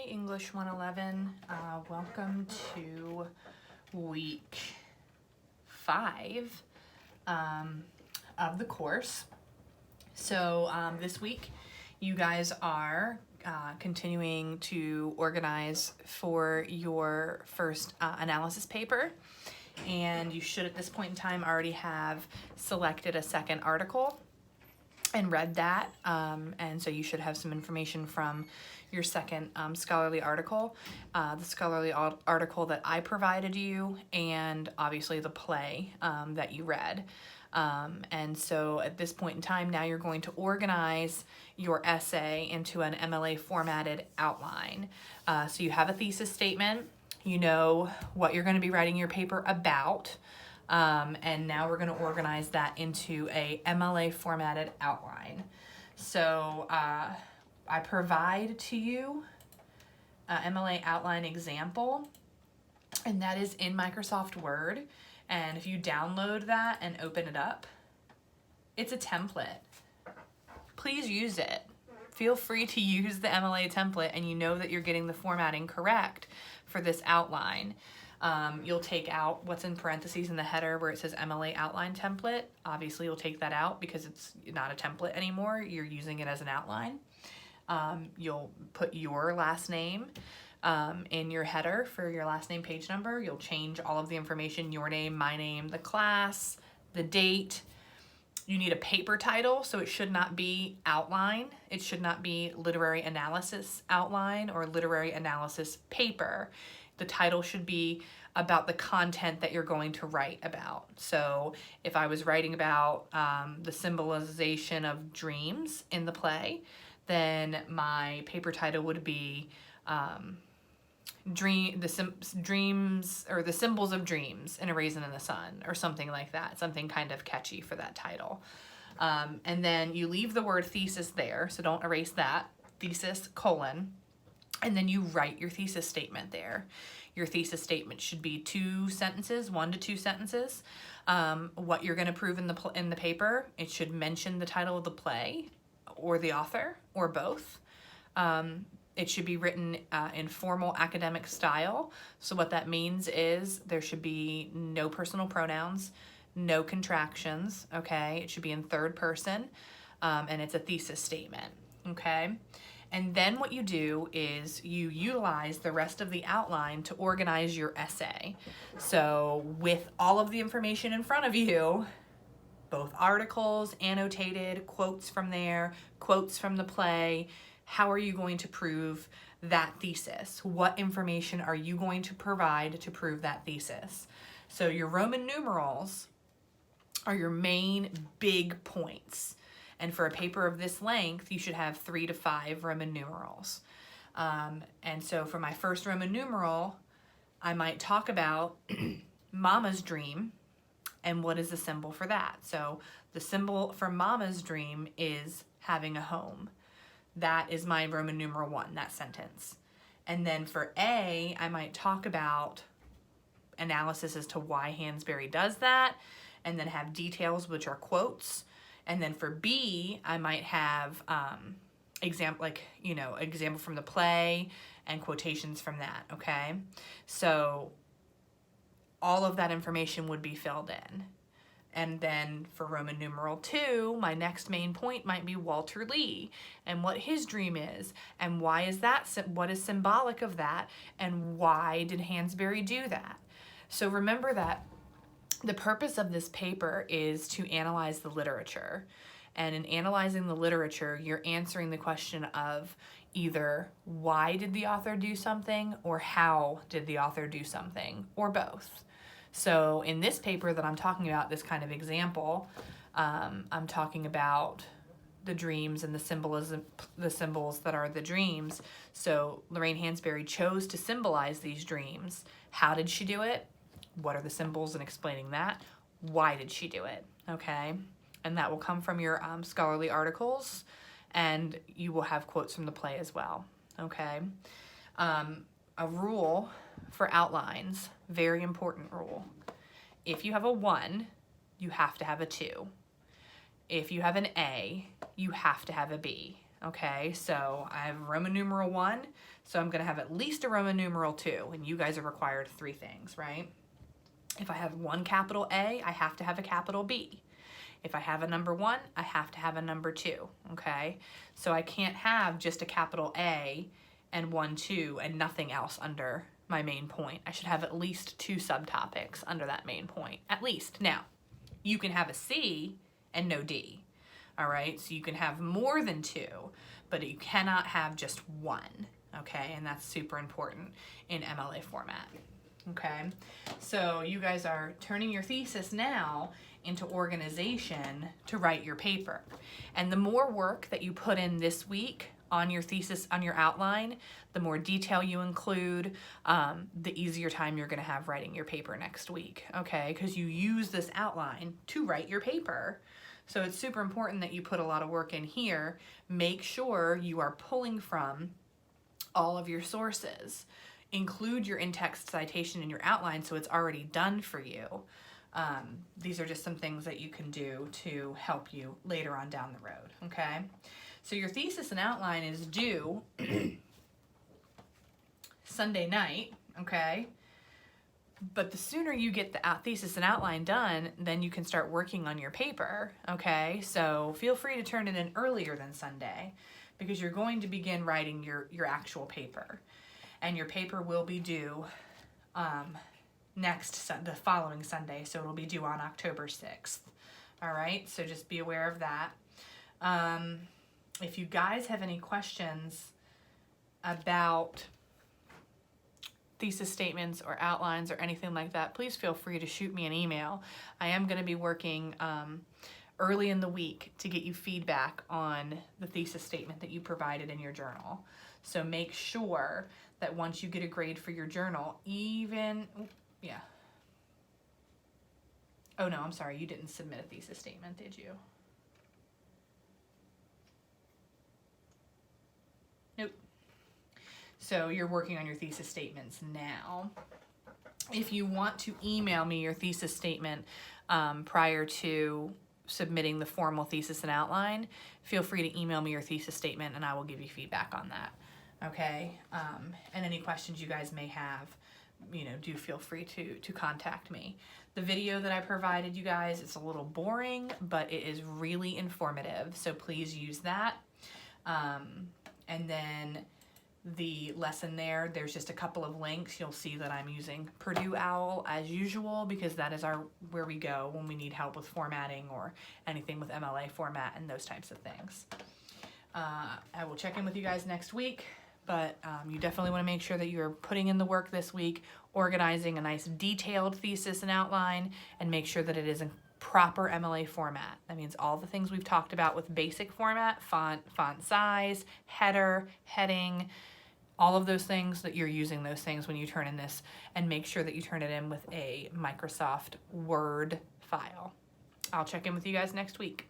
English 111. Welcome to week 5 of the course. So this week you guys are continuing to organize for your first analysis paper, and you should at this point in time already have selected a second article and read that, and so you should have some information from your second scholarly article, the scholarly article that I provided you, and obviously the play that you read. And so at this point in time, now you're going to organize your essay into an MLA formatted outline. So you have a thesis statement, you know what you're going to be writing your paper about, and now we're going to organize that into a MLA formatted outline. So I provide to you an MLA outline example, and that is in Microsoft Word. And if you download that and open it up, it's a template. Please use it. Feel free to use the MLA template, and you know that you're getting the formatting correct for this outline. You'll take out what's in parentheses in the header where it says MLA outline template. Obviously, you'll take that out because it's not a template anymore. You're using it as an outline. You'll put your last name in your header for your last name page number. You'll change all of the information, your name, my name, the class, the date. You need a paper title, so it should not be outline. It should not be literary analysis outline or literary analysis paper. The title should be about the content that you're going to write about. So if I was writing about the symbolization of dreams in the play, then my paper title would be dreams, or the symbols of dreams in A Raisin in the Sun, or something like that, something kind of catchy for that title. And then you leave the word thesis there, so don't erase that, thesis, colon, and then you write your thesis statement there. Your thesis statement should be 2 sentences, 1 to 2 sentences. What you're going to prove in the paper, it should mention the title of the play, or the author, or both. It should be written in formal academic style. So what that means is there should be no personal pronouns, no contractions, okay? It should be in third person, and it's a thesis statement, okay? And then what you do is you utilize the rest of the outline to organize your essay. So with all of the information in front of you, both articles, annotated, quotes from there, quotes from the play, how are you going to prove that thesis? What information are you going to provide to prove that thesis? So your Roman numerals are your main big points. And for a paper of this length, you should have 3 to 5 Roman numerals. And so for my first Roman numeral, I might talk about Mama's dream, and what is the symbol for that? So the symbol for Mama's dream is having a home. That is my Roman numeral 1, that sentence. And then for A, I might talk about analysis as to why Hansberry does that, and then have details, which are quotes. And then for B, I might have example from the play and quotations from that, okay? So all of that information would be filled in. And then for Roman numeral 2, my next main point might be Walter Lee and what his dream is, and why is that, what is symbolic of that, and why did Hansberry do that? So remember that the purpose of this paper is to analyze the literature. And in analyzing the literature, you're answering the question of either why did the author do something, or how did the author do something, or both. So in this paper that I'm talking about, this kind of example, I'm talking about the dreams and the symbols that are the dreams. So Lorraine Hansberry chose to symbolize these dreams. How did she do it? What are the symbols, and explaining that? Why did she do it? Okay, and that will come from your scholarly articles, and you will have quotes from the play as well. Okay, a rule for outlines, very important rule. If you have a 1, you have to have a 2. If you have an A, you have to have a B. Okay, so I have Roman numeral 1, so I'm going to have at least a Roman numeral 2, and you guys are required 3 things, right? If I have one capital A, I have to have a capital B. If I have a number 1, I have to have a number 2, okay? So I can't have just a capital A and 1, 2, and nothing else under my main point. I should have at least 2 subtopics under that main point, at least. Now, you can have a C and no D. All right, so you can have more than 2, but you cannot have just 1, okay? And that's super important in MLA format, okay? So you guys are turning your thesis now into organization to write your paper. And the more work that you put in this week on your thesis, on your outline, the more detail you include, the easier time you're gonna have writing your paper next week, okay? Because you use this outline to write your paper. So it's super important that you put a lot of work in here. Make sure you are pulling from all of your sources. Include your in-text citation in your outline so it's already done for you. These are just some things that you can do to help you later on down the road, okay? So your thesis and outline is due Sunday night, okay? But the sooner you get the thesis and outline done, then you can start working on your paper, okay? So feel free to turn it in earlier than Sunday because you're going to begin writing your actual paper. And your paper will be due the following Sunday, so it'll be due on October 6th, all right? So just be aware of that. If you guys have any questions about thesis statements or outlines or anything like that, please feel free to shoot me an email. I am going to be working early in the week to get you feedback on the thesis statement that you provided in your journal. So make sure that once you get a grade for your journal, Oh no, I'm sorry, you didn't submit a thesis statement, did you? Nope. So you're working on your thesis statements now. If you want to email me your thesis statement prior to submitting the formal thesis and outline, feel free to email me your thesis statement and I will give you feedback on that, okay? And any questions you guys may have, do feel free to contact me. The video that I provided you guys, it's a little boring, but it is really informative, so please use that. And then the lesson there's just a couple of links. You'll see that I'm using Purdue OWL as usual because that is where we go when we need help with formatting or anything with MLA format and those types of things. I will check in with you guys next week, but you definitely want to make sure that you're putting in the work this week, organizing a nice detailed thesis and outline, and make sure that it is in proper MLA format. That means all the things we've talked about with basic format, font size, header, heading, all of those things, that you're using those things when you turn in this, and make sure that you turn it in with a Microsoft Word file. I'll check in with you guys next week.